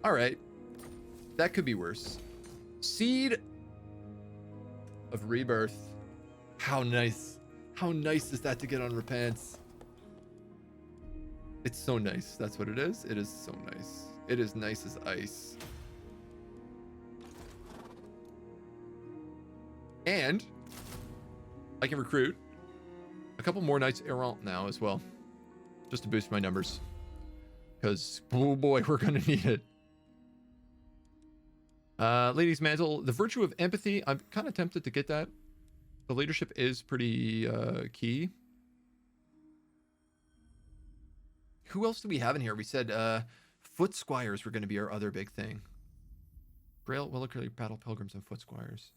All right. That could be worse. Seed of Rebirth. How nice. How nice is that to get on Repanse? It's so nice. That's what it is. It is so nice. It is nice as ice. And I can recruit a couple more Knights Errant now as well, just to boost my numbers. Because, oh boy, we're going to need it. Lady's Mantle, the virtue of empathy. I'm kind of tempted to get that. The leadership is pretty key. Who else do we have in here? We said Foot Squires were going to be our other big thing. Grail, Willicurly, Battle Pilgrims, and Foot Squires.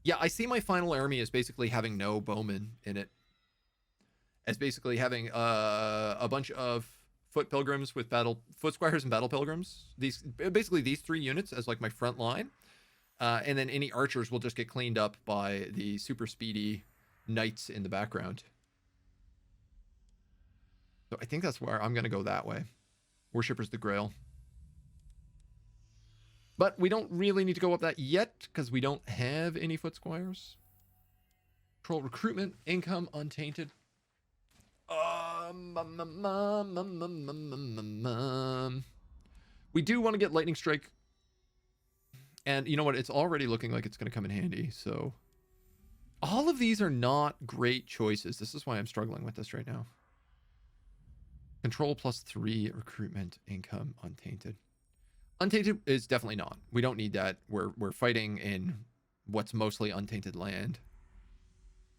Yeah, I see my final army as basically having no bowmen in it. As basically having a bunch of Foot Pilgrims with Foot Squires and Battle Pilgrims. Basically these 3 units as like my front line. And then any archers will just get cleaned up by the super speedy knights in the background. So I think that's where I'm going to go that way. Worshippers the Grail. But we don't really need to go up that yet because we don't have any Foot Squires. Control recruitment, income, untainted. We do want to get Lightning Strike. And you know what? It's already looking like it's going to come in handy. So all of these are not great choices. This is why I'm struggling with this right now. Control +3, recruitment, income, untainted. Untainted is definitely not. We don't need that. We're fighting in what's mostly untainted land.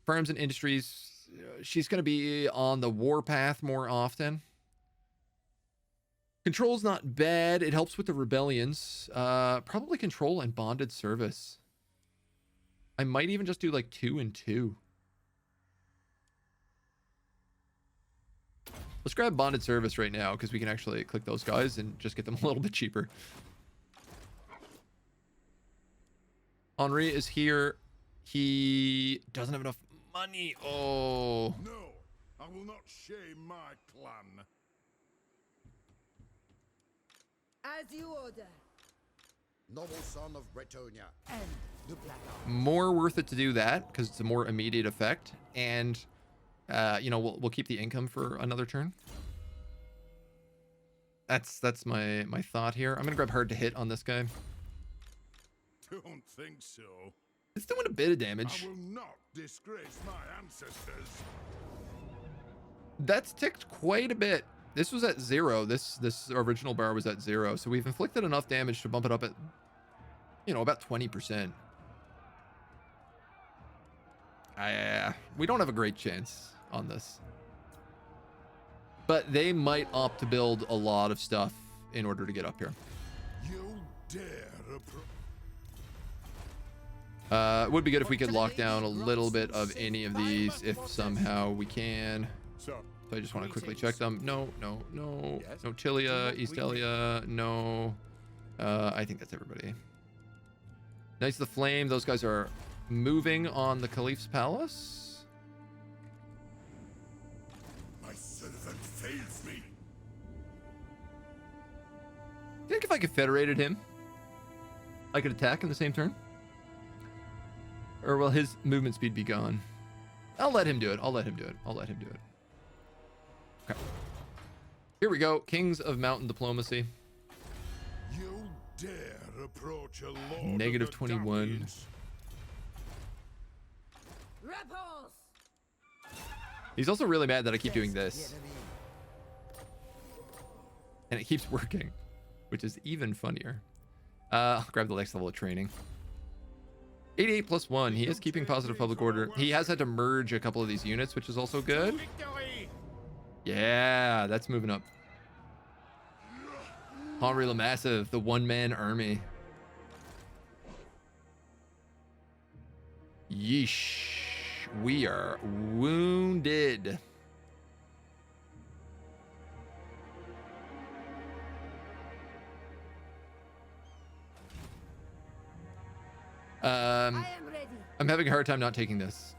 Firms and industries. She's going to be on the warpath more often. Control's not bad. It helps with the rebellions. Probably control and bonded service. I might even just do like 2 and 2. Let's grab bonded service right now because we can actually click those guys and just get them a little bit cheaper. Henri is here. He doesn't have enough money. Oh. No, I will not shame my clan. As you order. Noble son of Bretonia. And the Black Arm. More worth it to do that because it's a more immediate effect. And, you know, we'll keep the income for another turn. That's my thought here. I'm going to grab hard to hit on this guy. Don't think so. It's doing a bit of damage. I will not disgrace my ancestors. That's ticked quite a bit. This was at 0. This original bar was at 0. So we've inflicted enough damage to bump it up at, you know, about 20%. We don't have a great chance on this. But they might opt to build a lot of stuff in order to get up here. You dare approach. It would be good if we could lock down a little bit of any of these if somehow we can. So I just want to quickly check them. No. No Tilia, East Elia, no. I think that's everybody. Knights of the Flame, those guys are moving on the Caliph's Palace. My servant fails me. I think if I confederated him, I could attack in the same turn. Or will his movement speed be gone? I'll let him do it. Okay. Here we go. Kings of Mountain Diplomacy. You dare approach a lord Negative of the 21. Dawi-tide. Repanse! He's also really mad that I keep doing this. And it keeps working, which is even funnier. I'll grab the next level of training. 88 + 1. He is keeping positive public order. He has had to merge a couple of these units, which is also good. Yeah, that's moving up. Henri Le Massive, the one-man army. Yeesh. We are wounded. I am ready. I'm having a hard time not taking this.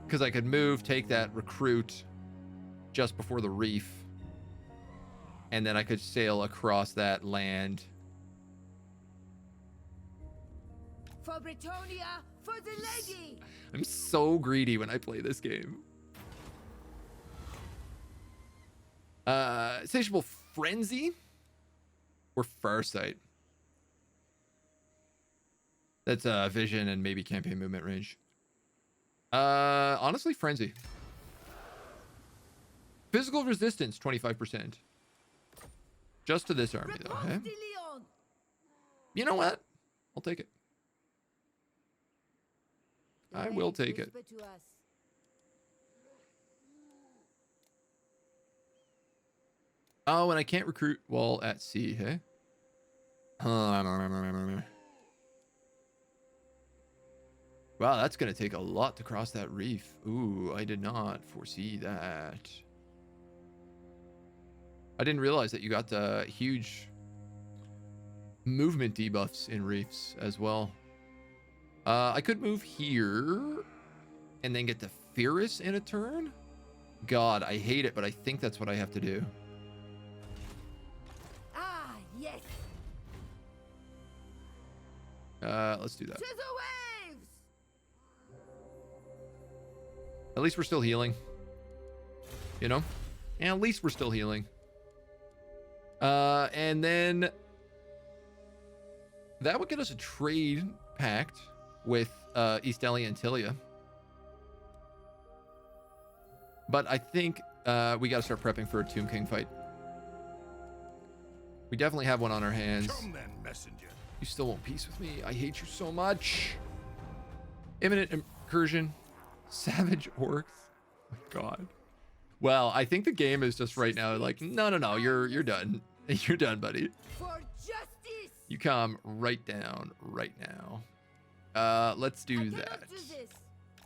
Because I could move, take that, recruit just before the reef. And then I could sail across that land. For Bretonia, for the lady. I'm so greedy when I play this game. Insatiable Frenzy or Farsight? That's vision and maybe campaign movement range. Honestly, Frenzy. Physical resistance, 25%. Just to this army, though. Repanse Okay? de Leon. You know what? I'll take it. The I will lady take it. whisper to us. Oh, and I can't recruit while at sea, hey? Wow, that's going to take a lot to cross that reef. Ooh, I did not foresee that. I didn't realize that you got the huge movement debuffs in reefs as well. I could move here and then get to Ferris in a turn. God, I hate it, but I think that's what I have to do. Ah, yes. Let's do that. To the waves. At least we're still healing. You know? And at least we're still healing. And then that would get us a trade pact with East Elia and Tilia. But I think we got to start prepping for a Tomb King fight. We definitely have one on our hands. Come then, messenger. You still want peace with me? I hate you so much. Imminent incursion. Savage orcs. Oh my God. Well, I think the game is just right now like, no, you're done. You're done, buddy. For justice. You come right down right now. Let's I do cannot that. do this.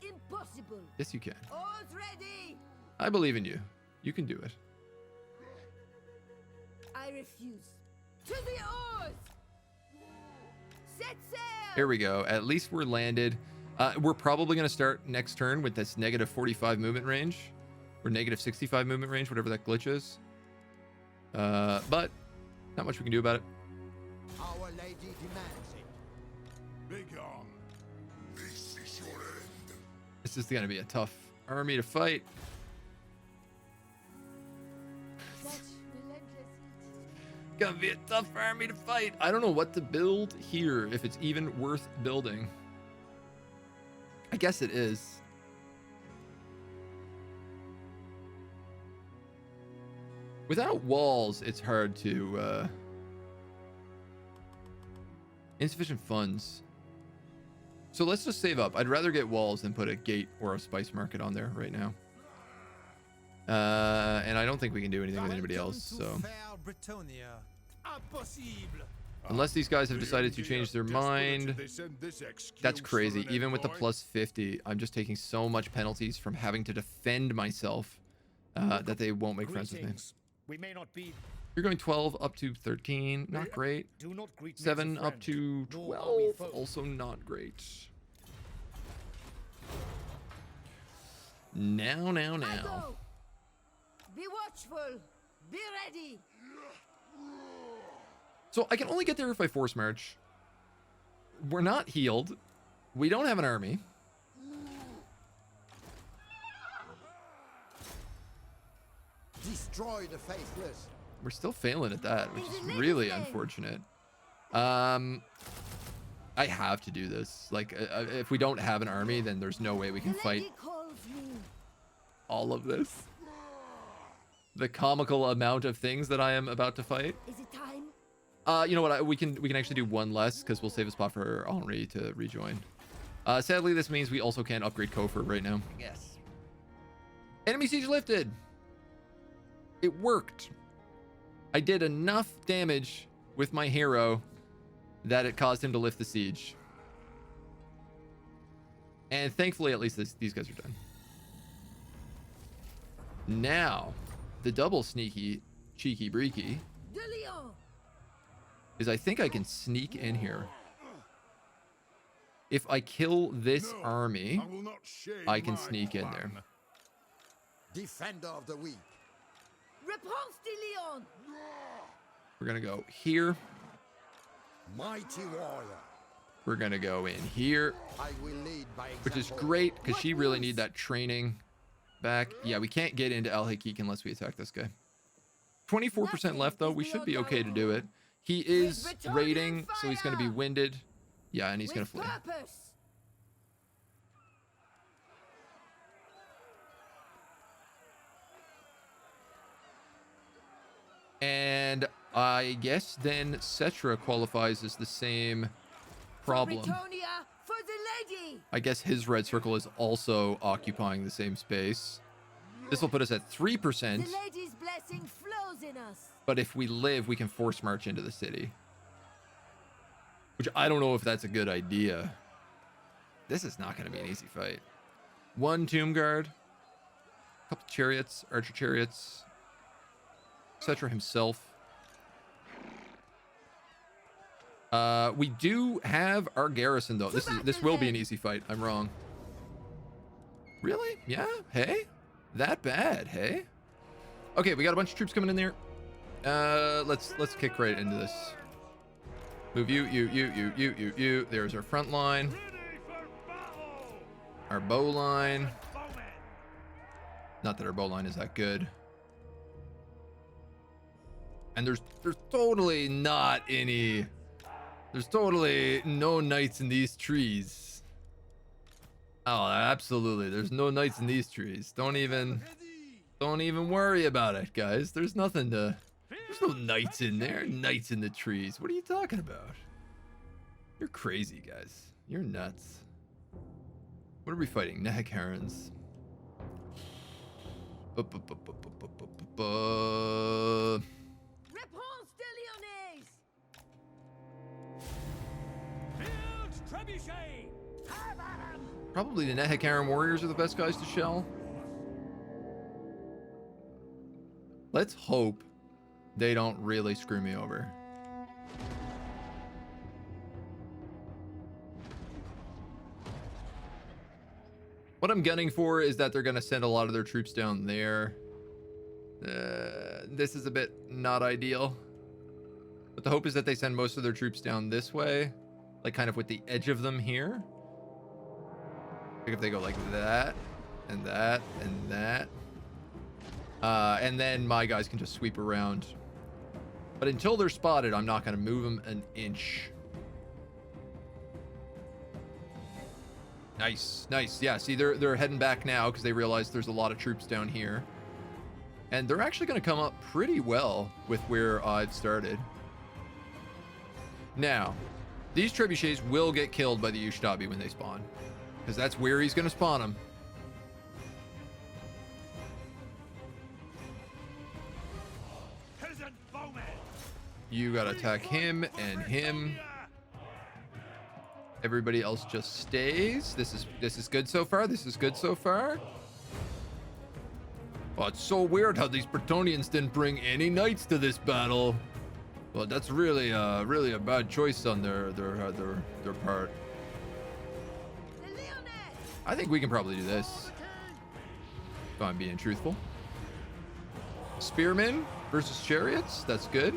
Impossible. Yes, you can. All's ready. I believe in you. You can do it. I refuse. To the oars. Set sail. Here we go. At least we're landed. We're probably going to start next turn with this negative 45 movement range. Or negative 65 movement range, whatever that glitch is. But not much we can do about it. Our lady demands it. Begone. This is your end. This is going to be a tough army to fight. Such relentless heat. Gonna be a tough army to fight. I don't know what to build here, if it's even worth building. I guess it is. Without walls, it's hard to, insufficient funds. So let's just save up. I'd rather get walls than put a gate or a spice market on there right now. And I don't think we can do anything with anybody else, so. Unless these guys have decided to change their mind. That's crazy. Even with the plus 50, I'm just taking so much penalties from having to defend myself that they won't make friends with me. We may not be. You're going 12 up to 13. Not great. Do not greet me as a 7 up friend, to nor are we 12. foes. Also not great. Now. I go. Be watchful. Be ready. So I can only get there if I force march. We're not healed. We don't have an army. Destroy the faithless. We're still failing at that, which is really unfortunate. I have to do this. Like, if we don't have an army, then there's no way we can The fight lady calls me. all of this. The comical amount of things that I am about to fight. Is it time? You know what? We can actually do one less because we'll save a spot for Henri to rejoin. Sadly, this means we also can't upgrade Kofor right now. Yes. Enemy siege lifted. It worked. I did enough damage with my hero that it caused him to lift the siege. And thankfully, at least these guys are done. Now, the double sneaky, cheeky breaky De Leon. is I think I can sneak in here. If I kill this No, army, I will not shame I can my sneak in there. clan. Defender of the weak. Repanse de Leon. We're gonna go here. Mighty warrior. We're gonna go in here, I will lead by which is example. great because she really need that training back. Yeah, we can't get into El Hakik unless we attack this guy. 24% left though. We should be okay to do it. He is raiding, so he's gonna be winded. Yeah, and he's gonna With flee. purpose. And I guess then Cetra qualifies as the same problem. Britonia for the lady. I guess his red circle is also occupying the same space. This will put us at 3%, The lady's blessing flows in us. but if we live, we can force march into the city. Which I don't know if that's a good idea. This is not going to be an easy fight. One Tomb Guard, a couple chariots, archer chariots, Cetra himself. We do have our garrison though. This will be an easy fight. I'm wrong. Really? Yeah? Hey? That bad, hey? Okay, we got a bunch of troops coming in there. Let's kick right into this. Move you. There's our front line. Our bow line. Not that our bow line is that good. And there's totally not any. There's totally no knights in these trees. Oh, absolutely. There's no knights in these trees. Don't even worry about it, guys. There's nothing to. There's no knights in there. Knights in the trees. What are you talking about? You're crazy, guys. You're nuts. What are we fighting? Nehekarans. Repanse de Lyonesse. Probably the Nehekaran warriors are the best guys to shell. Let's hope they don't really screw me over. What I'm gunning for is that they're going to send a lot of their troops down there. This is a bit not ideal. But the hope is that they send most of their troops down this way. Like kind of with the edge of them here. Like if they go like that, and that, and that. And then my guys can just sweep around. But until they're spotted, I'm not going to move them an inch. Nice, nice. Yeah, see, they're heading back now because they realize there's a lot of troops down here. And they're actually going to come up pretty well with where I've started. Now, these trebuchets will get killed by the Ushtabi when they spawn. Because that's where he's going to spawn them. You got to attack him and him. Everybody else just stays. This is good so far. This is good so far. Oh, it's so weird how these Bretonnians didn't bring any knights to this battle. Well, that's really a bad choice on their part. The Lyonesse. I think we can probably do this. If I'm being truthful. Spearmen versus chariots. That's good.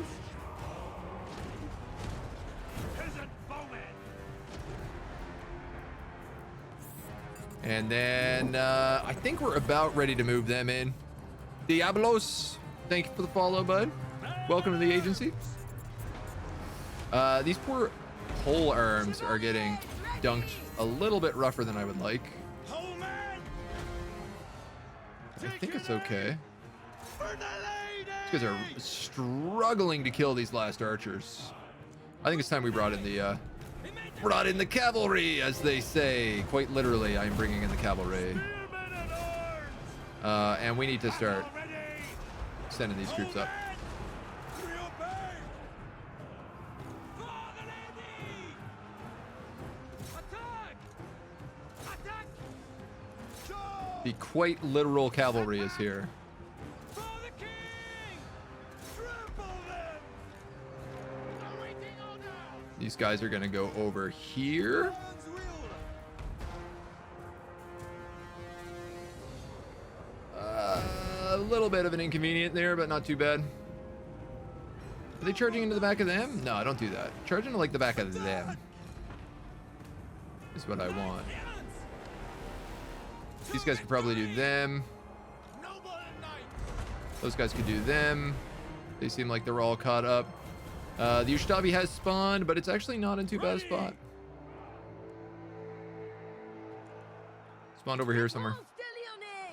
And then I think we're about ready to move them in. Diablos, thank you for the follow, bud. Welcome to the agency. These poor pole arms are getting dunked a little bit rougher than I would like. I think it's okay. These guys are struggling to kill these last archers. I think it's time we brought in the cavalry, as they say. Quite literally, I'm bringing in the cavalry. And we need to start sending these troops up. The quite literal cavalry is here. These guys are going to go over here. little bit of an inconvenient there, but not too bad. Are they charging into the back of them? No, don't do that. Charge into like the back of them is what I want. These guys could probably do them. Those guys could do them. They seem like they're all caught up. The Ustabi has spawned, but it's actually not in too bad a spot. Spawned over here somewhere. Repanse de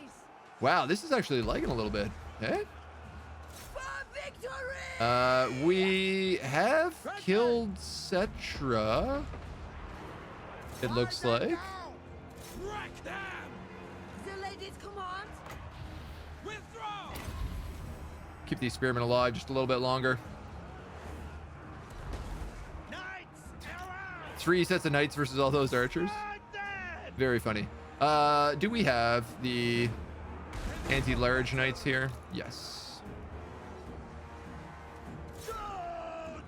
Lyonesse! Wow, this is actually lagging a little bit. Hey? For victory! We have killed Cetra. It looks like. Wreck them! The lady's command! Withdraw! Keep the spearmen alive just a little bit longer. Knights, around! 3 sets of knights versus all those archers. Very funny. Do we have the anti-large knights here? Yes.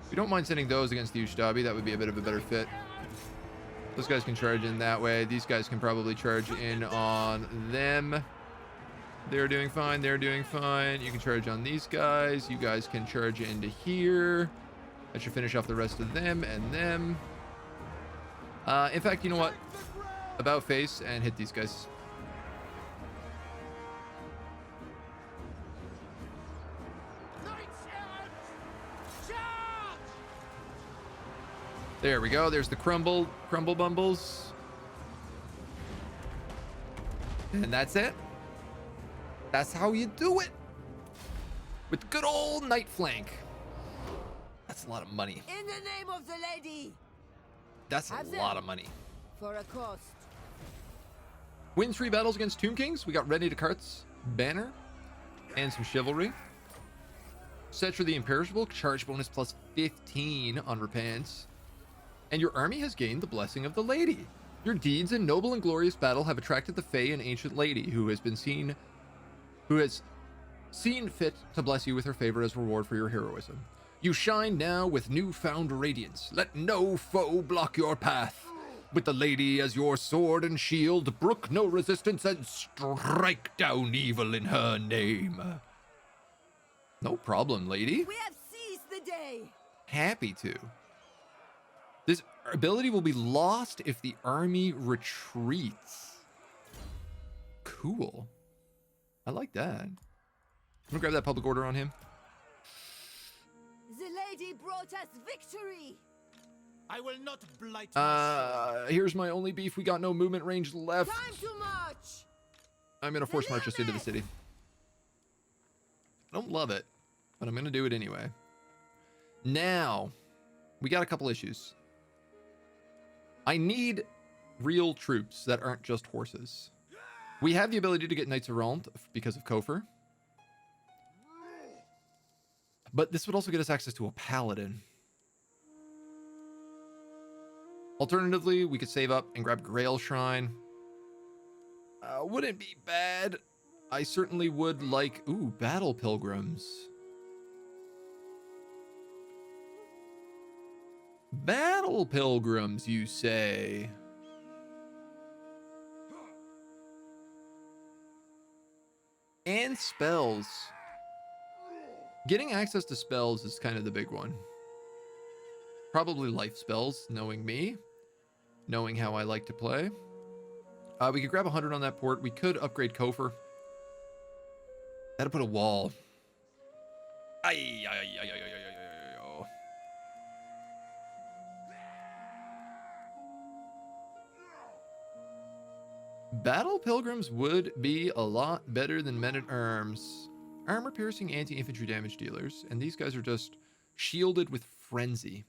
We don't mind sending those against the Ustabi. That would be a bit of a better fit. Those guys can charge in that way. These guys can probably charge in on them. They're doing fine. They're doing fine. You can charge on these guys. You guys can charge into here. That should finish off the rest of them and them. In fact, you know what? About face and hit these guys. There we go. There's the crumble bumbles. And that's it. That's how you do it. With good old knight flank. That's a lot of money. In the name of the lady! That's a Have lot them. of money. For a cost. Win 3 battles against Tomb Kings. We got Ready to Cart's banner and some chivalry. Cetra the Imperishable, charge bonus plus 15 on Repanse. And your army has gained the blessing of the lady. Your deeds in noble and glorious battle have attracted the Fey and ancient lady who has seen fit to bless you with her favor as reward for your heroism. You shine now with newfound radiance. Let no foe block your path. With the lady as your sword and shield, brook no resistance and strike down evil in her name. No problem, lady. We have seized the day! Happy to. This ability will be lost if the army retreats. Cool. I like that. I'm gonna grab that public order on him. The lady brought us victory! I will not blight Here's my only beef. We got no movement range left. Time to march! I'm gonna force march us into the city. I don't love it, but I'm gonna do it anyway. Now, we got a couple issues. I need real troops that aren't just horses. We have the ability to get Knights Errant because of Kofir. But this would also get us access to a Paladin. Alternatively, we could save up and grab Grail Shrine. Wouldn't be bad. I certainly would like... Ooh, Battle Pilgrims. Battle Pilgrims, you say? And spells. Getting access to spells is kind of the big one. Probably life spells, knowing me. Knowing how I like to play. We could grab 100 on that port. We could upgrade Kofir. Gotta put a wall. Ay, ay, ay, ay, ay, ay, ay, ay, ay. Battle Pilgrims would be a lot better than Men-at-Arms. Armor-piercing anti-infantry damage dealers. And these guys are just shielded with Frenzy.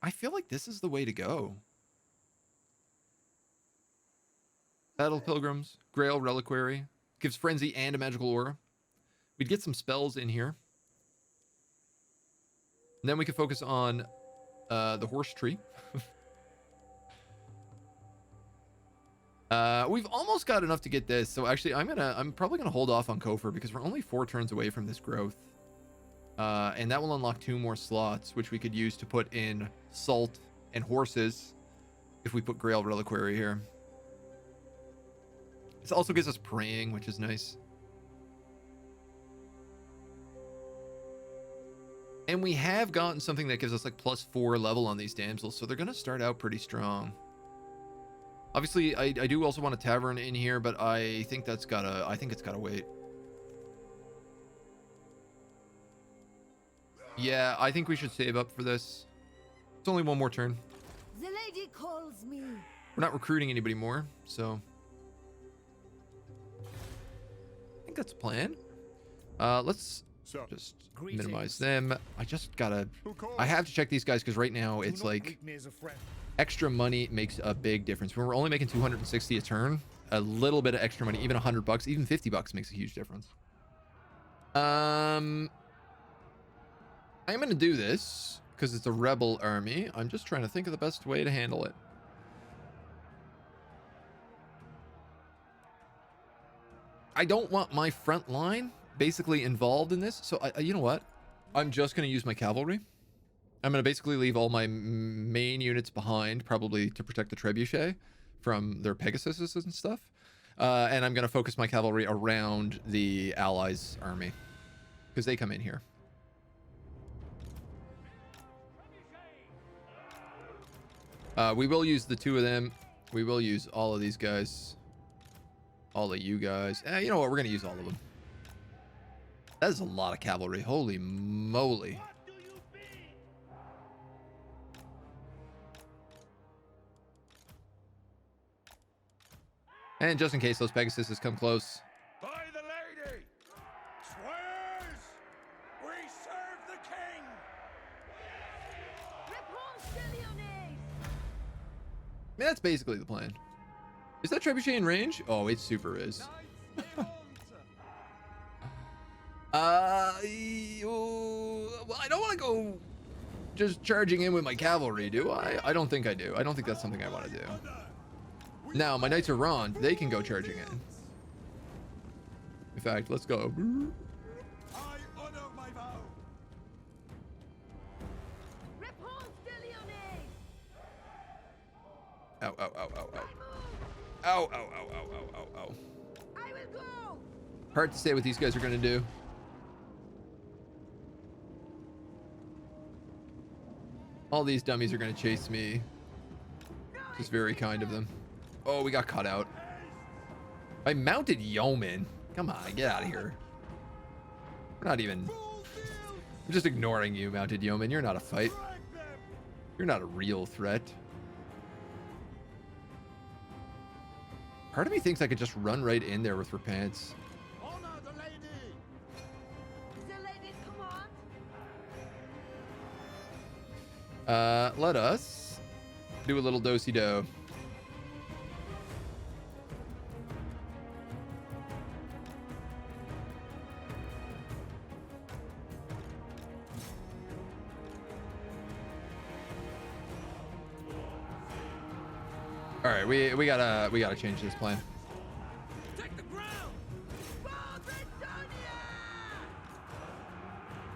I feel like this is the way to go. Battle Pilgrims, Grail Reliquary, gives Frenzy and a magical aura. We'd get some spells in here. And then we could focus on the horse tree. We've almost got enough to get this, so actually I'm probably gonna hold off on Kofir because we're only 4 turns away from this growth. And that will unlock 2 more slots, which we could use to put in Salt and Horses if we put Grail Reliquary here. This also gives us praying, which is nice. And we have gotten something that gives us like +4 level on these damsels, so they're gonna start out pretty strong. Obviously, I do also want a tavern in here, but I think it's gotta wait. Yeah, I think we should save up for this. It's only one more turn. The lady calls me. We're not recruiting anybody more, so I think that's the plan. Let's So, just Greetings. minimize them. who calls? I have to check these guys because right now Do it's not like greet me as a friend. extra money makes a big difference. When we're only making 260 a turn, a little bit of extra money, even $100, even $50 makes a huge difference. I'm gonna do this because it's a rebel army. I'm just trying to think of the best way to handle it. I don't want my front line basically involved in this, so you know what? I'm just gonna use my cavalry. I'm going to basically leave all my main units behind, probably to protect the trebuchet from their Pegasuses and stuff. And I'm going to focus my cavalry around the Allies' army because they come in here. We will use the 2 of them. We will use all of these guys. All of you guys. You know what? We're going to use all of them. That is a lot of cavalry. Holy moly. And just in case those Pegasuses come close. By the lady! Squires! We serve the king! Repanse de Lyonesse. Yeah, that's basically the plan. Is that trebuchet in range? Oh, it super is. Well, I don't want to go just charging in with my cavalry, do I? I don't think I do. I don't think that's something I want to do. Now, my Knights of Ron, they can go charging in. In fact, let's go. I honor my vow! Repanse de Lyonesse. Ow, ow, ow, ow, I ow. move. Ow, ow, ow, ow, ow, ow, ow. I will go. Hard to say what these guys are going to do. All these dummies are going to chase me. Just very kind of them. Oh, we got caught out. I mounted yeoman. Come on, get out of here. We're not even... I'm just ignoring you, mounted yeoman. You're not a fight. You're not a real threat. Part of me thinks I could just run right in there with Repanse. Honor the lady! The lady's command. Let us do a little do-si-do. All right, we gotta change this plan. Take the ground! For Britannia!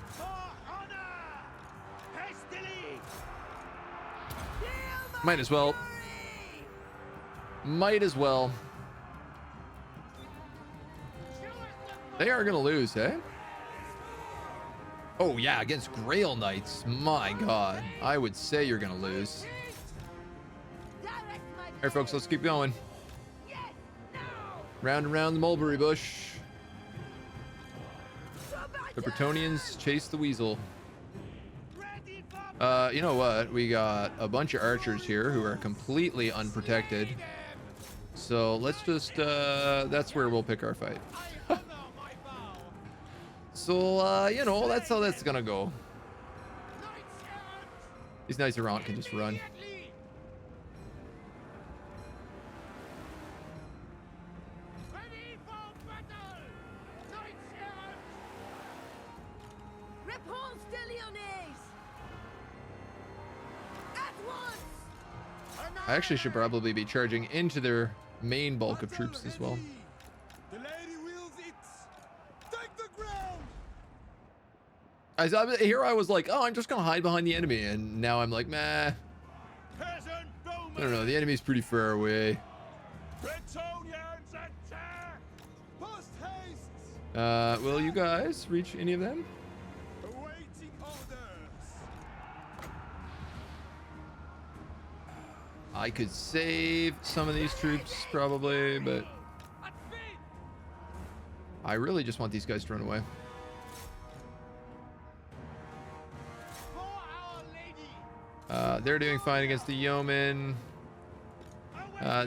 For honor! Hastily! Feel my Might as well. fury! Might as well. They are gonna lose, eh? Oh yeah, against Grail Knights. My God, I would say you're gonna lose. Direct my All right, folks, let's keep going. Yes, now! Round and round the mulberry bush. To The battle! Bretonians chase the weasel. Ready for You know what? We got a bunch of archers here who are completely unprotected. So let's just, that's where we'll pick our fight. I honor my vow! So, you know, that's how that's gonna go. Knights errant! These Knights Errant can just run. Immediately! Ready for battle! Knights errant! Repanse de Lyonesse! At once! I actually should probably be charging into their main bulk of troops as well. The lady wills it! Take the ground! Here I was like, oh, I'm just gonna hide behind the enemy, and now I'm like, meh. Peasant bowmen! I don't know. The enemy's pretty far away. Bretonians attack! Will you guys reach any of them? Awaiting orders. I could save some of these troops probably, but At feet! I really just want these guys to run away. For our lady! They're doing fine against the yeomen.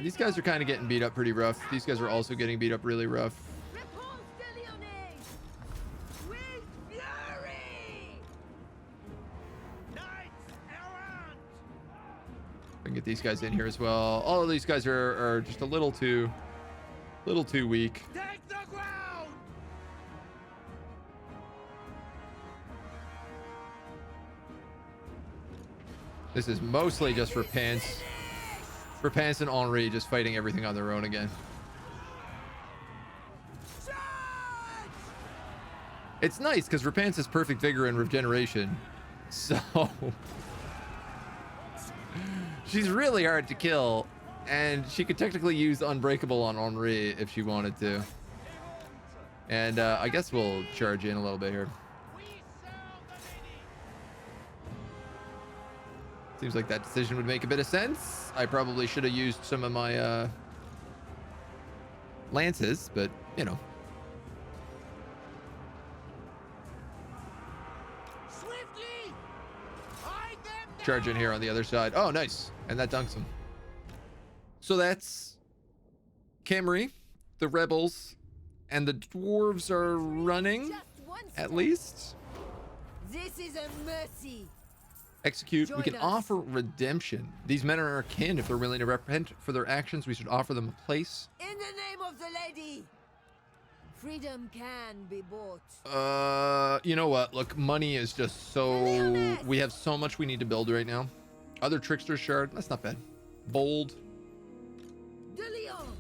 These guys are kind of getting beat up pretty rough. These guys are also getting beat up really rough. Repanse de Lyonesse! With fury! Knights errant! I can get these guys in here as well. All of these guys are just a little too weak. Take the ground! This is mostly just Repanse. Repanse and Henri just fighting everything on their own again. It's nice because Repanse has perfect vigor and regeneration. So she's really hard to kill. And she could technically use Unbreakable on Henri if she wanted to. And I guess we'll charge in a little bit here. We serve the lady! Seems like that decision would make a bit of sense. I probably should have used some of my lances, but you know. Swiftly! Hide them Charge in here on the other side. Oh, nice. And that dunks him. So that's Camry, the rebels, and the dwarves are running, Just one at step. least. This is a mercy. Execute. We Join can us. offer redemption. These men are our kin. If they're willing to repent for their actions, we should offer them a place. In the name of the lady. Freedom can be bought. You know what? Look, money is just so... Lyonesse! We have so much we need to build right now. Other Trickster Shard. That's not bad. Bold. De Lyon.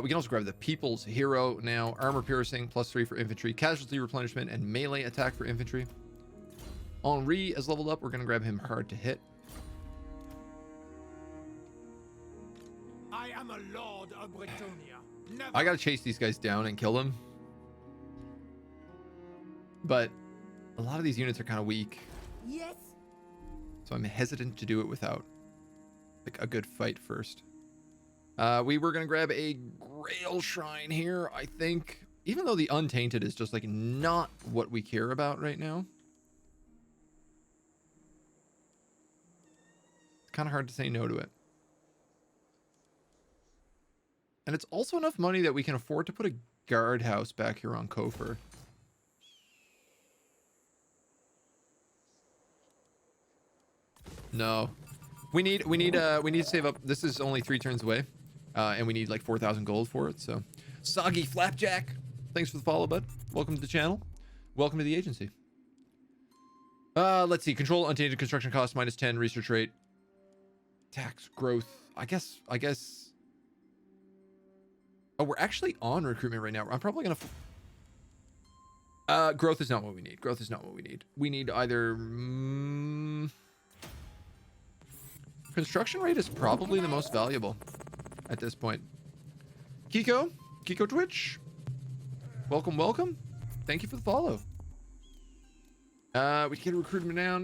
We can also grab the People's Hero now. Armor Piercing, +3 for infantry. Casualty replenishment and melee attack for infantry. Henri is leveled up. We're going to grab him hard to hit. I am a lord of Bretonia. Never I got to chase these guys down and kill them. But a lot of these units are kind of weak. Yes. So I'm hesitant to do it without like a good fight first. We were going to grab a Grail Shrine here, I think. Even though the Untainted is just like not what we care about right now. It's kind of hard to say no to it. And it's also enough money that we can afford to put a guardhouse back here on Kofor. No. We need to save up. This is only 3 turns away. And we need like 4,000 gold for it, so. Soggy Flapjack. Thanks for the follow, bud. Welcome to the channel. Welcome to the agency. Let's see. Control untainted construction cost -10, research rate. Tax growth. I guess. Oh, we're actually on recruitment right now. I'm probably gonna. Growth is not what we need. Growth is not what we need. We need either. Construction rate is probably the most valuable at this point. Kiko Twitch. Welcome. Thank you for the follow. We can get recruitment down.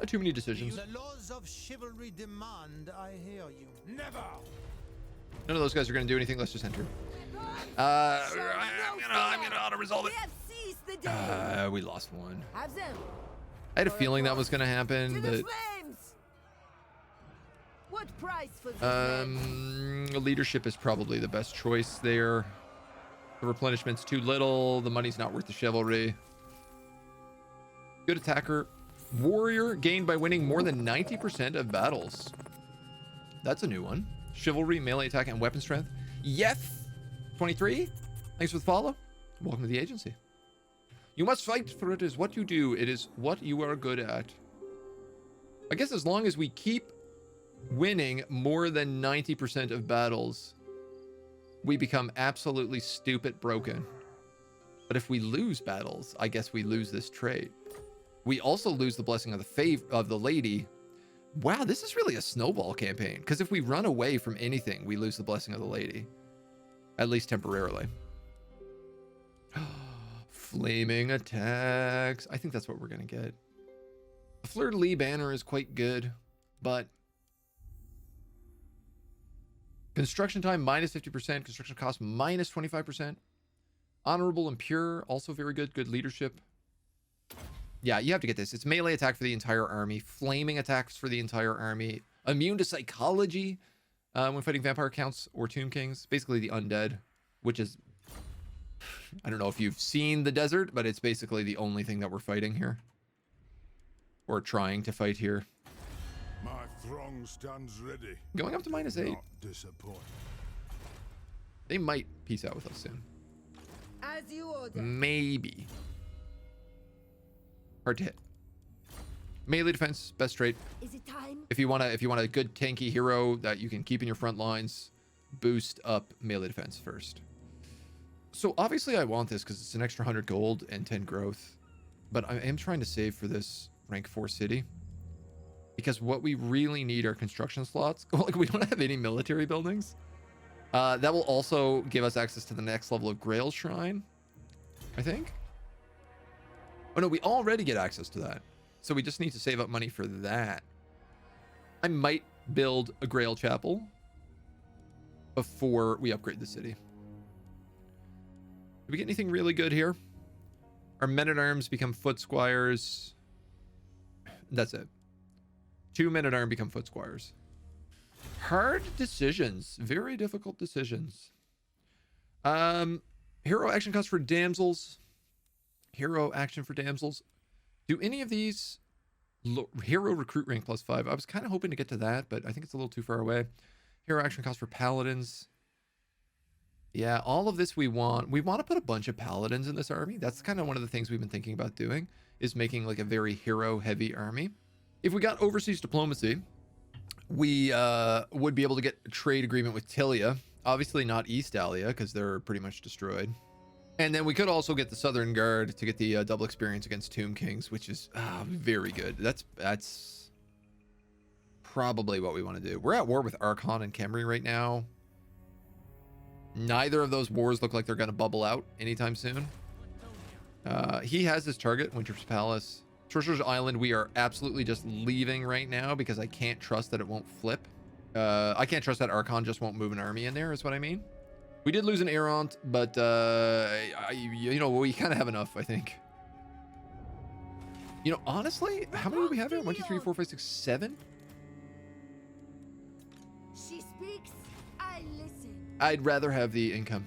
Too many decisions. The laws of chivalry demand I hear you. Never! None of those guys are going to do anything. Let's just enter. I'm gonna auto-resolve We it. have seized the day. We lost one. Have them. I had a feeling that was going to To happen, the but flames. What price for this man? leadership is probably the best choice there. The replenishment's too little. The money's not worth the chivalry. Good attacker. Warrior gained by winning more than 90% of battles. That's a new one. Chivalry, melee attack, and weapon strength. Yes. 23. Thanks for the follow. Welcome to the agency. You must fight, for it is what you do. It is what you are good at. I guess as long as we keep winning more than 90% of battles, we become absolutely stupid broken. But if we lose battles, I guess we lose this trait. We also lose the blessing of the lady. Wow, this is really a snowball campaign. Because if we run away from anything, we lose the blessing of the lady. At least temporarily. Flaming attacks. I think that's what we're going to get. The Fleur-de-Lis banner is quite good, but construction time minus 50%, construction cost minus 25%. Honorable and pure, also very good. Good leadership. Yeah, you have to get this. It's melee attack for the entire army, flaming attacks for the entire army, immune to psychology when fighting vampire counts or tomb kings. Basically the undead, which is, I don't know if you've seen the desert, but it's basically the only thing that we're fighting here. Or trying to fight here. My throng stands ready. Going up to -8. Not disappoint. They might peace out with us soon. As you order. Maybe. Hard to hit. Melee defense, best trait. Is it time? If you want a good tanky hero that you can keep in your front lines, boost up melee defense first. So obviously I want this because it's an extra 100 gold and 10 growth, but I am trying to save for this rank 4 city because what we really need are construction slots. Like we don't have any military buildings. That will also give us access to the next level of Grail Shrine, I think. Oh no, we already get access to that. So we just need to save up money for that. I might build a Grail Chapel before we upgrade the city. Did we get anything really good here? Our men-at-arms become foot squires. That's it. 2 men-at-arms become foot squires. Hard decisions. Very difficult decisions. Hero action cost for damsels. Hero action for damsels. Do any of these hero recruit rank +5? I was kind of hoping to get to that, but I think it's a little too far away. Hero action cost for paladins. Yeah, all of this we want. We want to put a bunch of paladins in this army. That's kind of one of the things we've been thinking about doing, is making like a very hero heavy army. If we got overseas diplomacy, we would be able to get a trade agreement with Tilia. Obviously not East Alia because they're pretty much destroyed. And then we could also get the Southern Guard to get the double experience against Tomb Kings, which is very good. That's probably what we want to do. We're at war with Archon and Khemri right now. Neither of those wars look like they're going to bubble out anytime soon. He has his target, Winter's Palace. Sorcerer's Island, we are absolutely just leaving right now because I can't trust that it won't flip. I can't trust that Archon just won't move an army in there, is what I mean. We did lose an Errant, but, you know, we kind of have enough, I think. You know, honestly, how many do we have here? 1, 2, 3, 4, 5, 6, 7? She speaks, I listen. I'd rather have the income.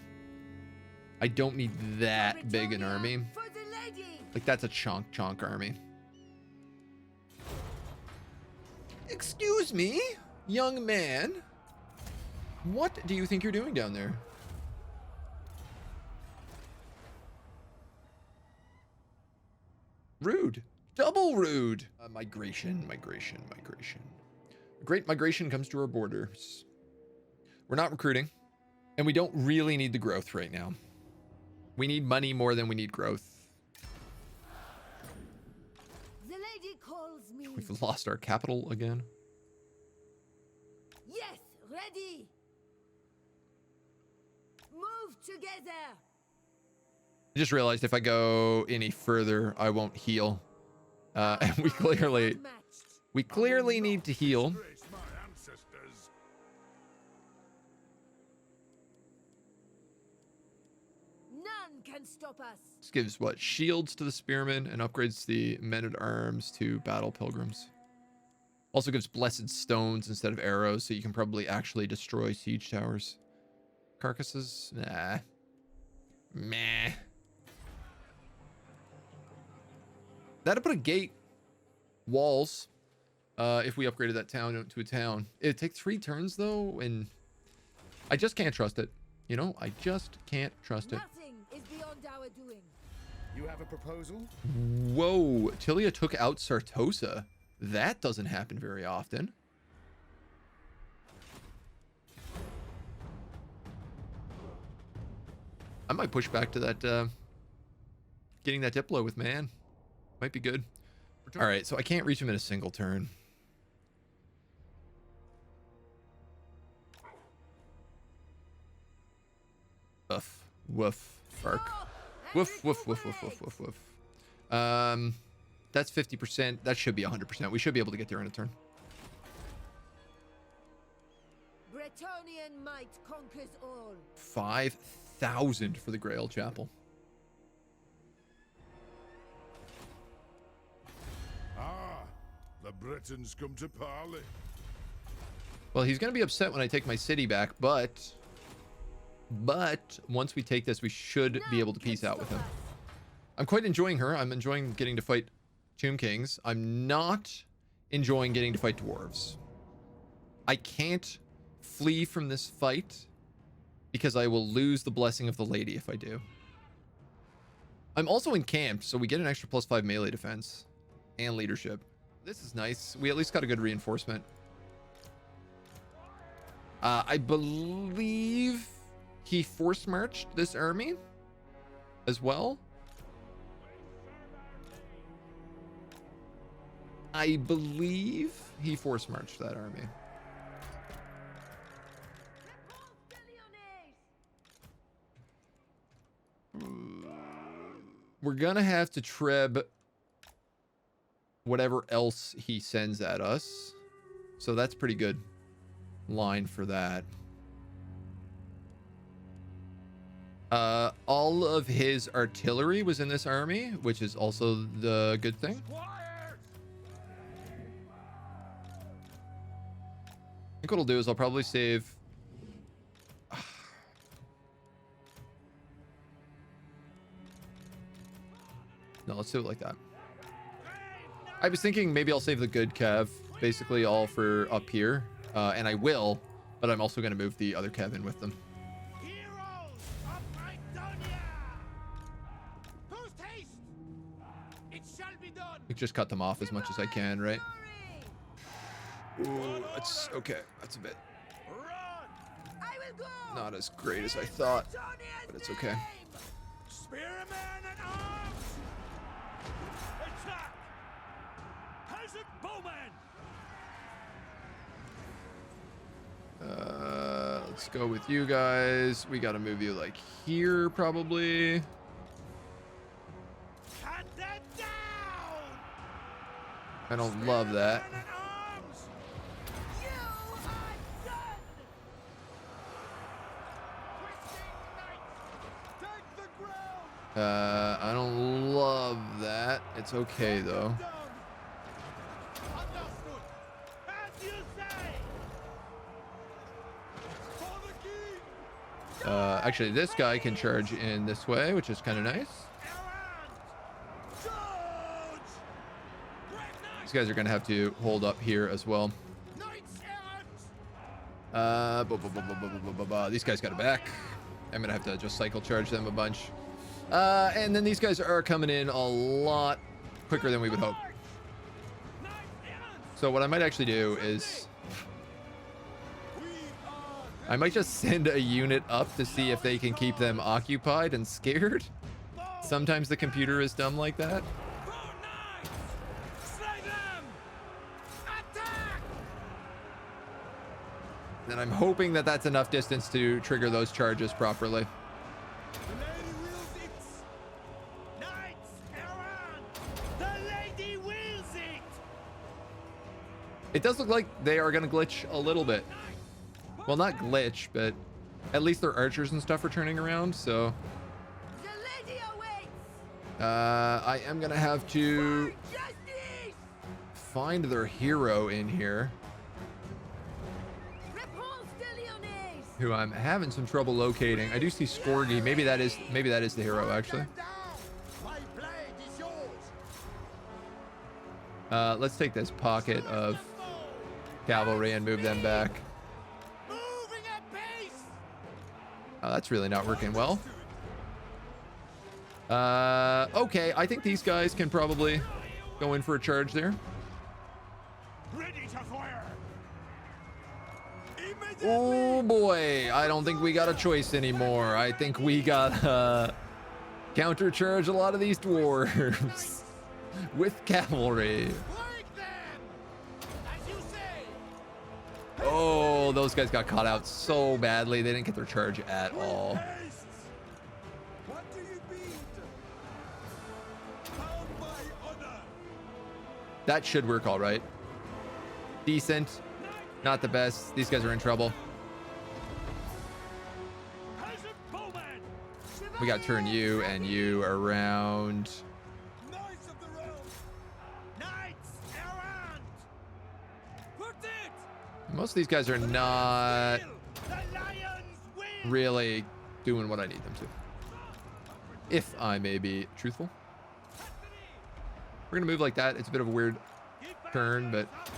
I don't need that big an army. For the lady. Like, that's a chonk army. Excuse me, young man. What do you think you're doing down there? Rude. Double rude. Migration. Great migration comes to our borders. We're not recruiting. And we don't really need the growth right now. We need money more than we need growth. The lady calls me. We've lost our capital again. Yes, ready. Move together. I just realized if I go any further, I won't heal. And we clearly need to heal. Disgrace my ancestors. None can stop us. This gives what? Shields to the spearmen and upgrades the men-at-arms to battle pilgrims. Also gives blessed stones instead of arrows, so you can probably actually destroy siege towers. Carcasses? Nah. Meh. That'd put a gate. Walls. If we upgraded that town to a town. It'd take 3 turns though, and I just can't trust it. You know, I just can't trust it. Nothing is beyond our doing. You have a proposal? Whoa, Tilia took out Sartosa. That doesn't happen very often. I might push back to that, getting that Diplo with man. Might be good. All right, so I can't reach him in a single turn. Woof. Woof. Fark. Oh, Woof, woof, woof, woof, woof, woof, woof. That's 50%. That should be 100%. We should be able to get there in a turn. Bretonian might conquers all. 5,000 for the Grail Chapel. Ah, the Britons come to parley. Well, he's going to be upset when I take my city back, but once we take this, we should be able to peace out with him. I'm quite enjoying her. I'm enjoying getting to fight Tomb Kings. I'm not enjoying getting to fight dwarves. I can't flee from this fight because I will lose the blessing of the lady if I do. I'm also encamped, so we get an extra +5 melee defense and leadership. This is nice. We at least got a good reinforcement. I believe he force marched this army as well. I believe he force marched that army. We're gonna have to treb whatever else he sends at us. So that's pretty good line for that. All of his artillery was in this army, which is also the good thing. I think what I'll do is I'll probably save... No, let's do it like that. I was thinking maybe I'll save the good Cav, basically all for up here. And I will, but I'm also going to move the other Cav in with them. Heroes of Bretonnia! Post haste! It shall be done! I just cut them off as much as I can, right? Ooh, that's okay. That's a bit Run! I will go. not as great as I thought, but it's okay. Spearmen and arms! Attack! Peasant bowmen! Let's go with you guys. We got to move you like here, probably. Cut them down! I don't love that. Spearmen and arms! You are done. Twisting knights! Take the ground! I don't love that. It's okay though. Down! Understood! As you say! For the king! Actually, this guy can charge in this way, which is kind of nice. Errand! Charge! Great These guys are going to have to hold up here as well. Knights errant! These guys got it back. I'm going to have to just cycle charge them a bunch. And then these guys are coming in a lot quicker than we would hope. Knights errant! So what I might actually do is I might just send a unit up to see if they can keep them occupied and scared. Sometimes the computer is dumb like that. Go knights! Slay them! Attack! And I'm hoping that that's enough distance to trigger those charges properly. The lady wills it! Knights errant! The lady wills it! It does look like they are going to glitch a little bit. Well, not glitch, but at least their archers and stuff are turning around, so The lady awaits. I am going to have to For justice. find their hero in here, Repanse de Lyonesse. who I'm having some trouble locating. I do see Scorgy. Maybe that is the hero, actually. My blade is yours! Let's take this pocket of cavalry and move them back. Moving at pace! That's really not working well. Okay, I think these guys can probably go in for a charge there. Ready to fire! Oh boy, I don't think we got a choice anymore. I think we got counter charge a lot of these dwarves with cavalry. Break them! As you say! Oh, those guys got caught out so badly. They didn't get their charge at all. Haste! What do you beat? That should work all right. Decent. Not the best. These guys are in trouble. Peasant bowman! We got to turn you and you around. Knights of the realm! Knights errant! Put it! Most of these guys are not The lions win! really doing what I need them to. If I may be truthful. We're going to move like that. It's a bit of a weird turn, but that's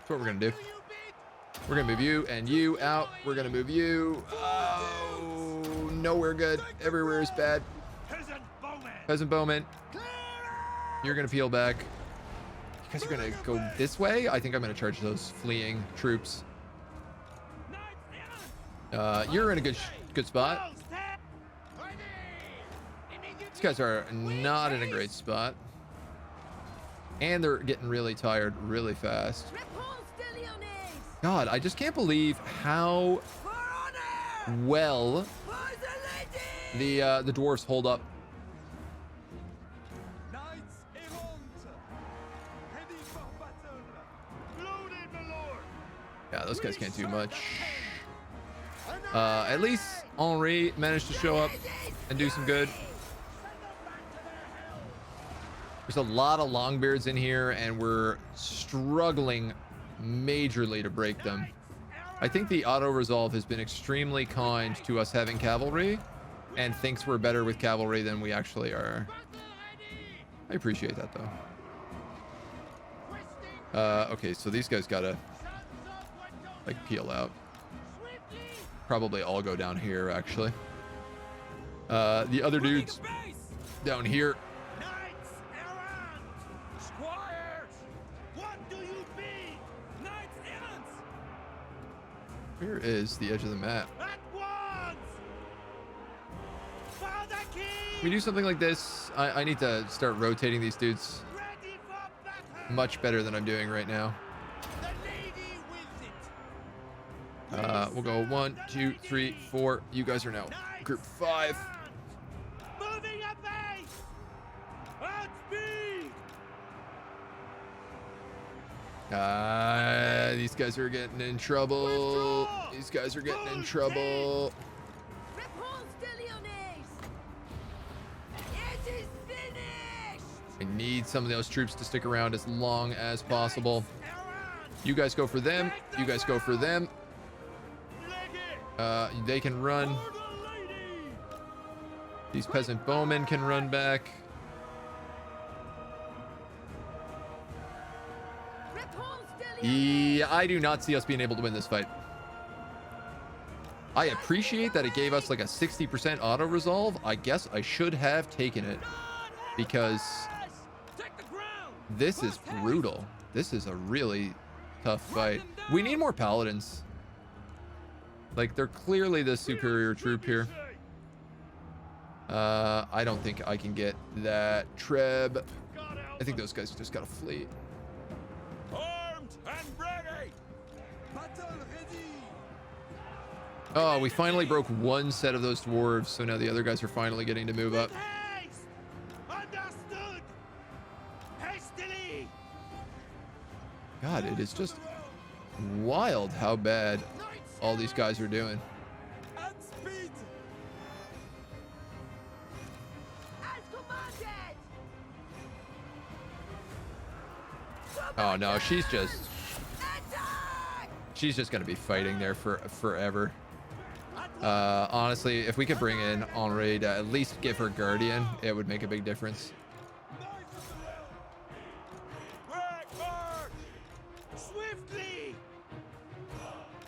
what we're going to do. We're going to move you and you out. We're going to move you. Oh, nowhere good. Everywhere is bad. Peasant bowman! Peasant bowman. You're going to peel back. You guys are going to go this way. I think I'm going to charge those fleeing troops. You're in a good spot. These guys are not in a great spot. And they're getting really tired really fast. Repanse de Lyonesse! God, I just can't believe how For honor! well For the lady! the dwarves hold up. Knights errant! Ready for battle! Loaded, my lord! Yeah, those guys can't do much. At least Henri managed to show up and do some good. There's a lot of longbeards in here, and we're struggling majorly to break them. I think the auto-resolve has been extremely kind to us having cavalry, and thinks we're better with cavalry than we actually are. I appreciate that, though. Okay, so these guys gotta, like, peel out. Probably all go down here, actually. The other dudes down here. Knights errant! Squires! What do you be? Knights errant! Where is the edge of the map? At once! For the king! We do something like this. I need to start rotating these dudes Ready for battle! much better than I'm doing right now. The lady wills it! We'll go 1, 2, 3, 4. You guys are now group 5. Moving at pace! At speed! These guys are getting in trouble. These guys are getting in trouble. Repanse de Lyonesse! It is finished! I need some of those troops to stick around as long as possible. Errant! You guys go for them. You guys go for them. Legate! They can run. For the lady! These peasant bowmen can run back. Repanse de Lyonesse! Yeah, I do not see us being able to win this fight. I appreciate that it gave us like a 60% auto resolve. I guess I should have taken it because Take the ground! this is brutal. This is a really tough fight. We need more paladins. Like, they're clearly the superior troop here. I don't think I can get that Treb. I think those guys just gotta flee. Armed and ready! Battle ready! Oh, we finally broke one set of those dwarves, so now the other guys are finally getting to move up. Haste! Understood! Hastily! God, it is just wild how bad all these guys are doing. At speed! As commanded! Oh no, she's just Attack! gonna be fighting there for forever. Honestly, if we could bring in Henri to at least give her Guardian, it would make a big difference. Knights of the realm! Quick march! Swiftly!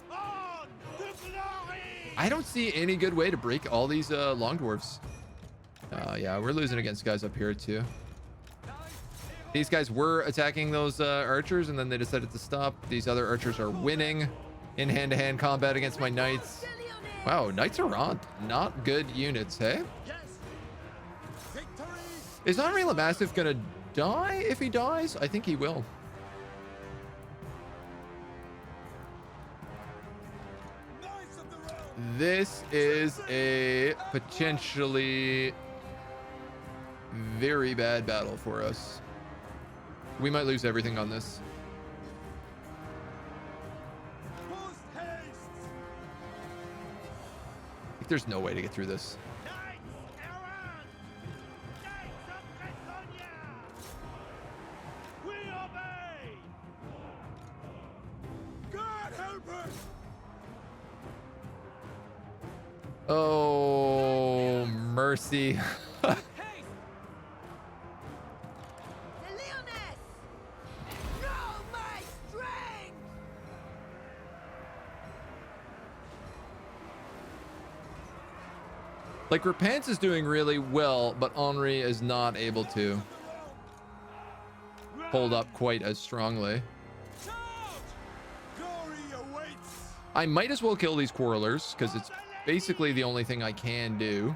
On to glory! I don't see any good way to break all these long dwarves. Yeah, we're losing against guys up here too. These guys were attacking those archers, and then they decided to stop. These other archers are winning in hand-to-hand combat against my knights. Wow, knights are on. Not good units, hey? Yes! Victory! Is Henri Le Massif gonna die if he dies? I think he will. Knights of the realm! This is a potentially very bad battle for us. We might lose everything on this. Post haste! Like, there's no way to get through this. Knights errant! Knights of Bretonia! We obey! God help us! Oh, mercy. Haste! The Lyonesse! Know my strength! Like, Repanse is doing really well, but Henri is not able to hold up quite as strongly. Charge! Glory awaits! I might as well kill these quarrelers, because it's basically the only thing I can do.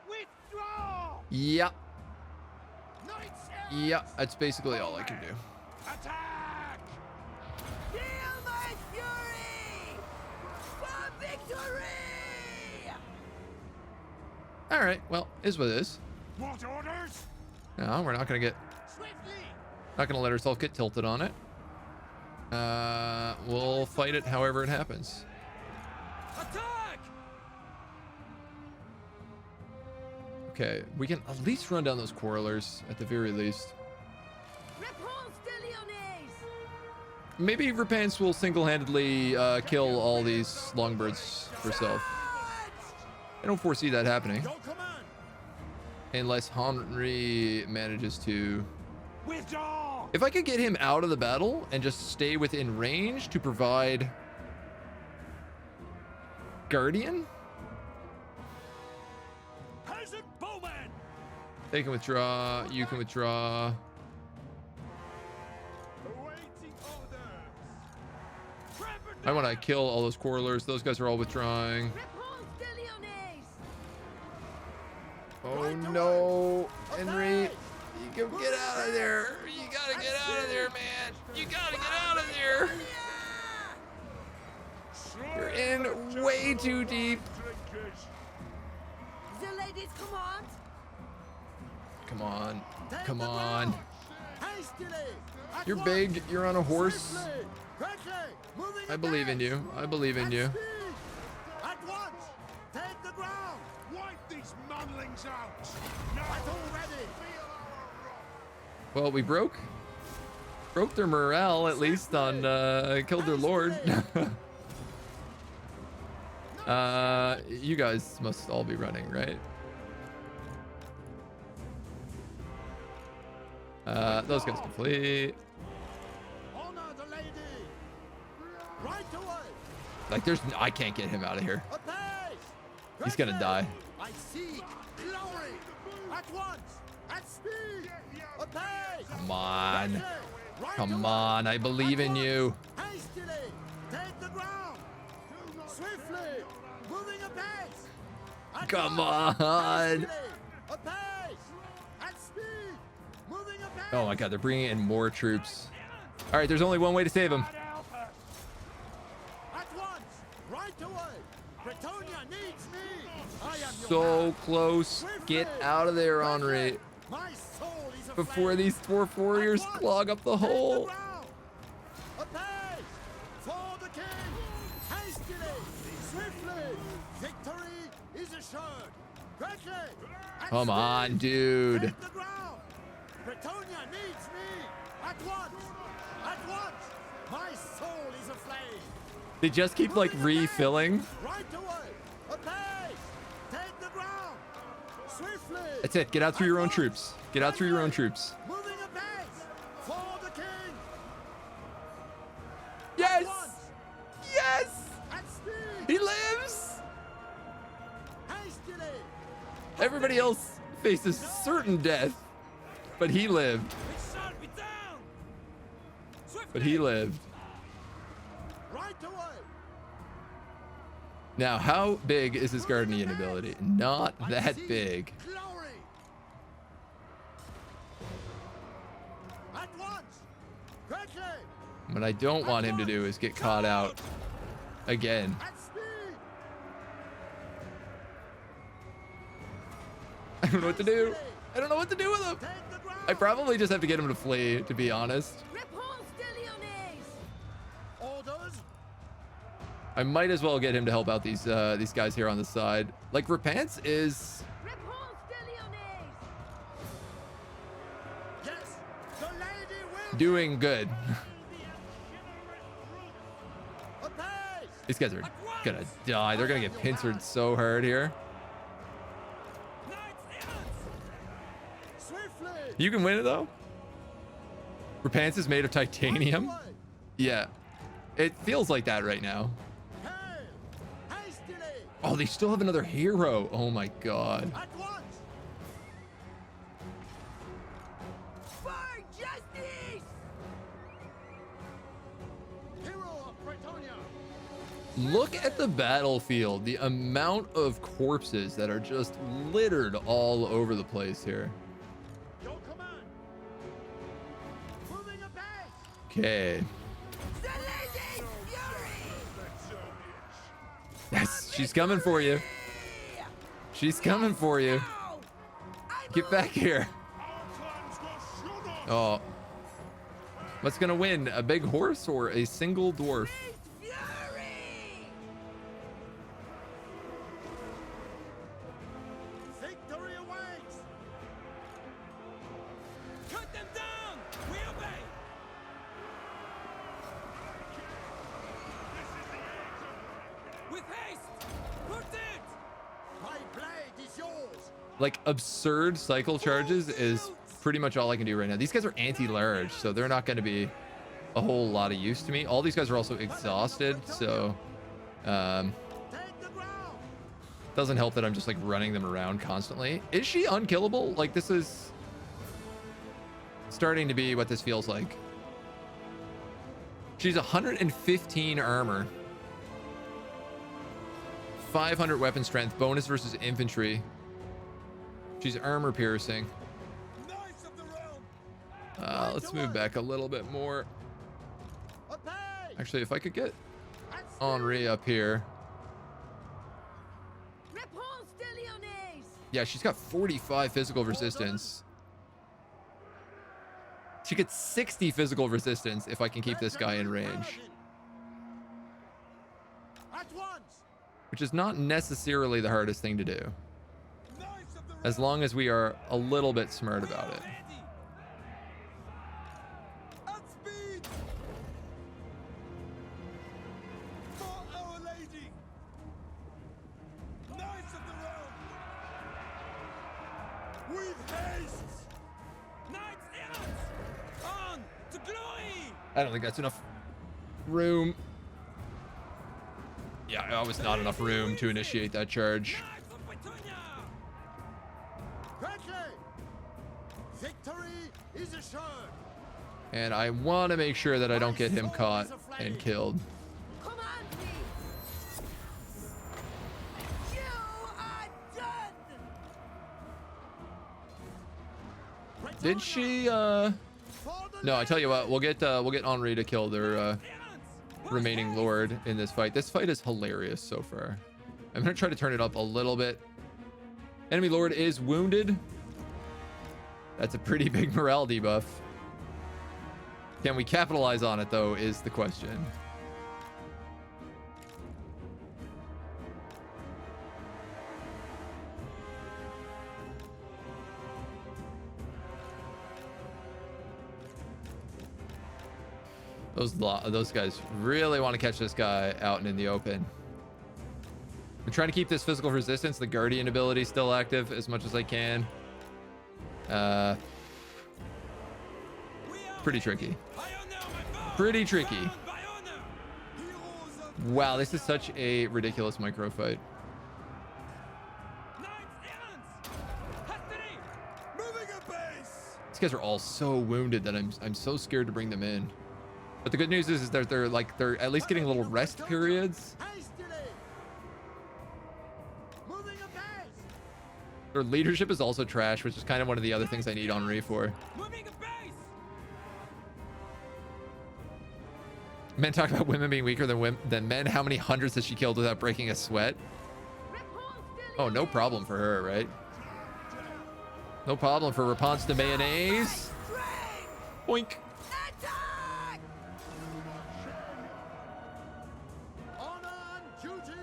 Withdraw! Yep. Knights errant! Yep. That's basically all I can do. Attack! Feel my fury! For victory! All right. Well, is what it is. What orders? No, we're not going to get... Swiftly! Not going to let ourselves get tilted on it. We'll fight it however it happens. Attack! Okay, we can at least run down those quarrelers at the very least. Repanse de Lyonesse! Maybe Repanse will single-handedly kill all these longbirds herself. I don't foresee that happening Your command! unless Henri manages to... Withdraw! If I could get him out of the battle and just stay within range to provide Guardian, Peasant bowman! they can withdraw, you can withdraw. Awaiting orders! I want to kill all those quarrelers. Those guys are all withdrawing. Repanse de Lyonesse! Oh no, Henry, you can get out of there. You gotta get out of there, man. You gotta get out of there. You're in way too deep. The lady's command! Come on, come on. Hastily! At You're once! big. You're on a horse. Swiftly! Quickly! Moving I believe in you. I believe in you. At once! Take the ground! Wipe these manlings out! At already! Well, we broke their morale at least on killed their lord. You guys must all be running, right? Those guys can flee. Honor the lady! Right away! Like, I can't get him out of here. Apace! He's gonna Quickly! die. I seek glory! At once! At speed! Apace! Come on. Quickly! Right Come away! on, I believe in you. Hastily! Take the ground! Swiftly! Moving apace! At Come once! on. Hastily! Apace! At speed! Moving apace! Oh my god, they're bringing in more troops. All right, there's only one way to save him. At once! Right away! Bretonia needs me! I am your So man. close. Get out of there, Henri, My soul is before aflame. these dwarf warriors At once, clog up the take hole. ground. Apace! For the king! Hastily! Swiftly! Victory is assured! Quickly! At Come speed. on, dude. Take the ground! Bretonia needs me! At once! At once! My soul is aflame! They just keep like refilling. Right away! Apace! Take the ground! Swiftly! That's it. Get out through your own troops. Get out through your own troops. Moving apace! For the king! Yes! At once! Yes! At speed! He lives! Hastily! Everybody else faces certain death, but he lived. It shall be down! Swiftly! But he lived. Right away! Now, how big is his guardian ability? Not I that see big. Glory! At once! Quickly! What I don't want him to do is get caught out again. At speed! I don't know what to do. I don't know what to do with him. Take the ground. I probably just have to get him to flee, to be honest. Repanse de Lyonesse! Orders. I might as well get him to help out these guys here on the side. Like, Repanse is Repanse de Lyonesse! Yes. The lady will doing good. a pace. These guys are gonna die. They're gonna get pincered so hard here. Swiftly. You can win it though. Repanse is made of titanium. Away. Yeah, it feels like that right now. Hail. Hastily. Oh, they still have another hero. Oh my god. At once. For justice! Hero of Bretonia. Look at the battlefield. The amount of corpses that are just littered all over the place here. Your command. Moving a pace. Okay. The lady's fury! Yes, she's coming for you. She's coming for you. Now! I Get back here. Our clans go shut up. Oh. What's gonna win? A big horse or a single dwarf? His fury! Victory awaits. Cut them down! We obey! With haste! Put it! My blade is yours. Like, absurd cycle charges is pretty much all I can do right now. These guys are anti-large, so they're not going to be a whole lot of use to me. All these guys are also exhausted, so Take the ground. doesn't help that I'm just like running them around constantly. Is she unkillable? Like, this is starting to be what this feels like. She's 115 armor, 500 weapon strength, bonus versus infantry. She's armor piercing. Knights of the realm. Let's move back a little bit more. A pace. Actually, if I could get At Henri up here. Repanse de Lyonesse! Yeah, she's got 45 physical resistance. She gets 60 physical resistance if I can keep this guy in range, At once. which is not necessarily the hardest thing to do, Knights of the realm. as long as we are a little bit smart about it. Ready! At speed. For Our Lady. Knights of the realm. With haste. Knights errant! On to glory! I don't think that's enough room. Yeah, that was not enough room to initiate that charge. Knights of Bretonia! Quickly. Victory is assured. And I want to make sure that I don't get him caught and killed. Command me! You are done! Did she, No, I tell you what, we'll get Henri to kill their, remaining lord in this fight. This fight is hilarious so far. I'm gonna try to turn it up a little bit. Enemy lord is wounded. That's a pretty big morale debuff. Can we capitalize on it though, is the question. Those guys really want to catch this guy out and in the open. I'm trying to keep this physical resistance, the guardian ability still active as much as I can. Pretty tricky. Pretty tricky. Wow, this is such a ridiculous micro fight. Moving a base. These guys are all so wounded that I'm so scared to bring them in. But the good news is that they're at least getting little rest periods. Hastily. Moving a base. Their leadership is also trash, which is kind of one of the other things I need Henri for. Moving a base! Men talk about women being weaker than men. How many hundreds has she killed without breaking a sweat? Repanse de Oh, no Lyonesse! problem for her, right? No problem for Repanse de mayonnaise. Boink. Attack! Honor and duty!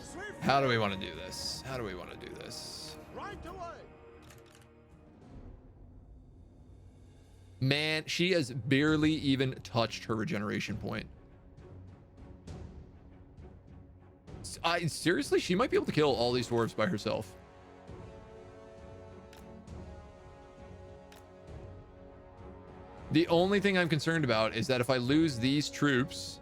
Swift How do we want to do this? How do we want to do this? right away! Man, she has barely even touched her regeneration point. Seriously, she might be able to kill all these dwarves by herself. The only thing I'm concerned about is that if I lose these troops,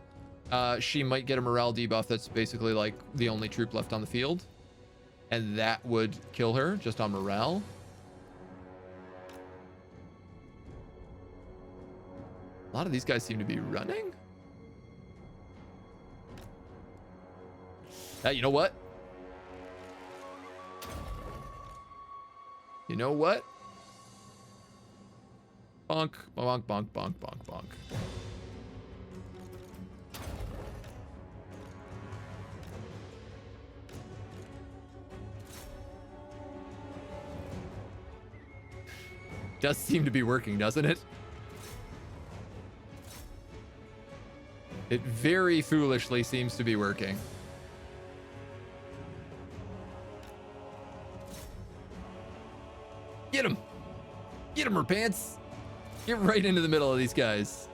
she might get a morale debuff that's basically like the only troop left on the field. And that would kill her just on morale. A lot of these guys seem to be running. You know what? You know what? Bonk, bonk, bonk, bonk, bonk, bonk. Does seem to be working, doesn't it? It very foolishly seems to be working. Get him! Get him, Repanse! Get right into the middle of these guys.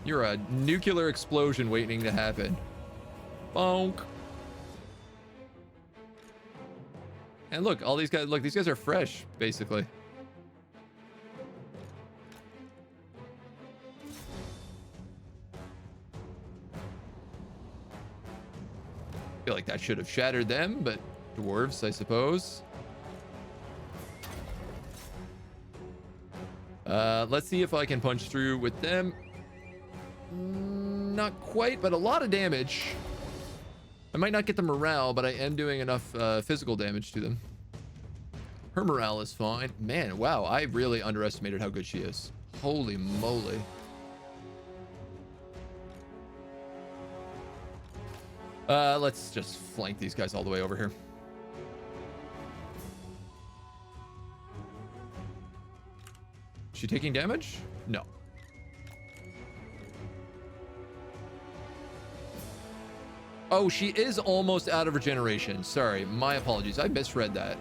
You're a nuclear explosion waiting to happen. Bonk. And look, all these guys, look, these guys are fresh, basically. Feel like that should have shattered them, but dwarves, I suppose. Let's see if I can punch through with them. Not quite, but a lot of damage. I might not get the morale, but I am doing enough physical damage to them. Her morale is fine. Man, wow, I really underestimated how good she is. Holy moly. Let's just flank these guys all the way over here. She taking damage? No. Oh, she is almost out of regeneration. Sorry, my apologies. I misread that.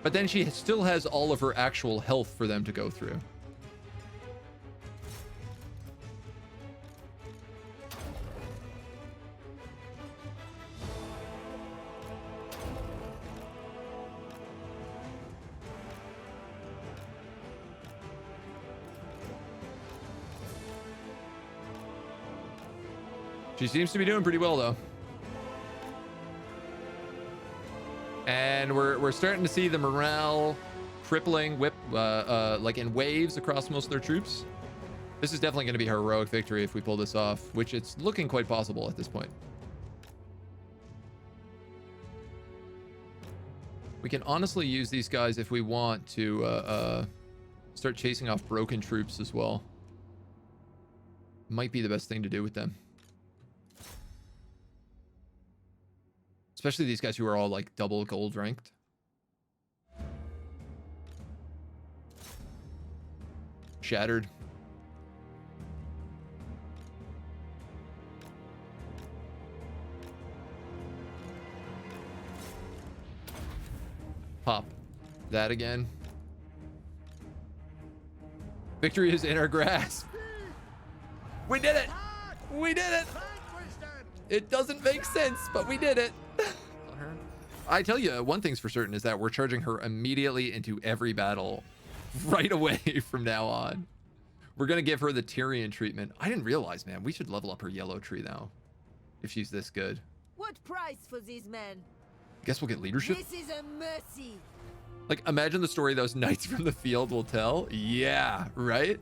But then she still has all of her actual health for them to go through. She seems to be doing pretty well, though. And we're starting to see the morale crippling whip, like in waves across most of their troops. This is definitely going to be a heroic victory if we pull this off, which it's looking quite possible at this point. We can honestly use these guys if we want to start chasing off broken troops as well. Might be the best thing to do with them. Especially these guys who are all like double gold ranked. Shattered. Pop that again. Victory is in our grasp. We did it. We did it. It doesn't make sense, but we did it. I tell you, one thing's for certain is that we're charging her immediately into every battle right away from now on. We're going to give her the Tyrion treatment. I didn't realize, man, we should level up her yellow tree now if she's this good. What price for these men? Guess we'll get leadership. This is a mercy. Like, imagine the story those knights from the field will tell. Yeah, right?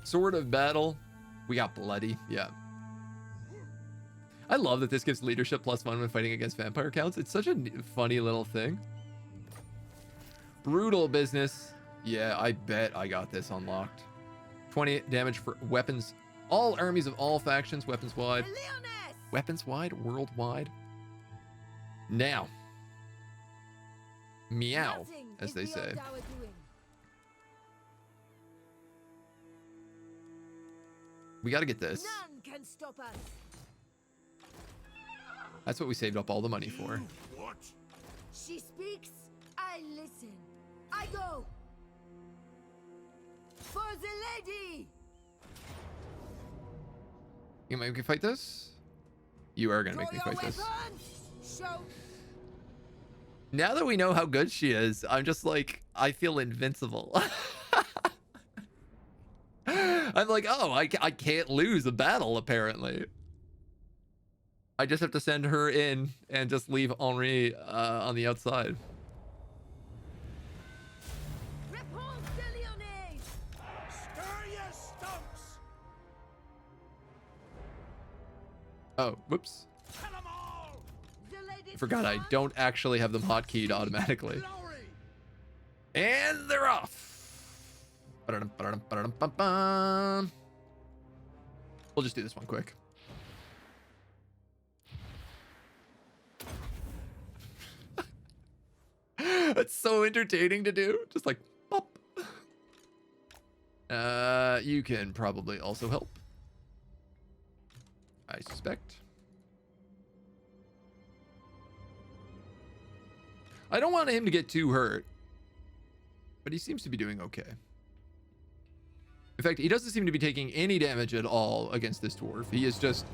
Sword of battle. We got bloody. Yeah. I love that this gives leadership +1 when fighting against vampire counts. It's such a funny little thing. Brutal business. Yeah, I bet I got this unlocked. 20 damage for weapons All armies of all factions, weapons wide. Lyonesse! Weapons wide, worldwide. Now. Meow, Nothing as is they beyond say. our doing. We gotta get this. None can stop us. That's what we saved up all the money for. What? She speaks, I listen. I go. For the lady! You make me fight this? You are gonna Draw make me your fight this. weapons! Show. Now that we know how good she is, I'm just like, I feel invincible. I'm like, oh, I can't lose a battle, apparently. I just have to send her in and just leave Henri on the outside. Repanse de Lyonesse! Stir your stumps! Oh, whoops. Kill 'em all! The lady I forgot I don't actually have them hotkeyed automatically. Glory! And they're off. Ba-da-dum-ba-da-dum-ba-da-dum-bum-bum. We'll just do this one quick. That's so entertaining to do. Just like pop. You can probably also help, I suspect. I don't want him to get too hurt, but he seems to be doing okay. In fact, he doesn't seem to be taking any damage at all against this dwarf. He is just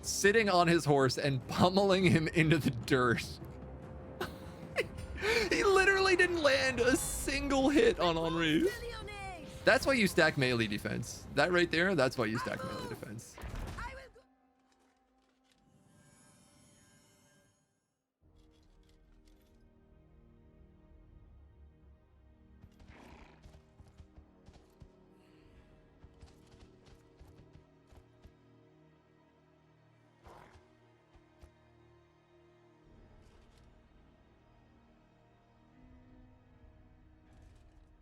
sitting on his horse and pummeling him into the dirt. He literally didn't land a single hit on Henri. de Lyonesse! That's why you stack melee defense. That right there, that's why you stack melee defense.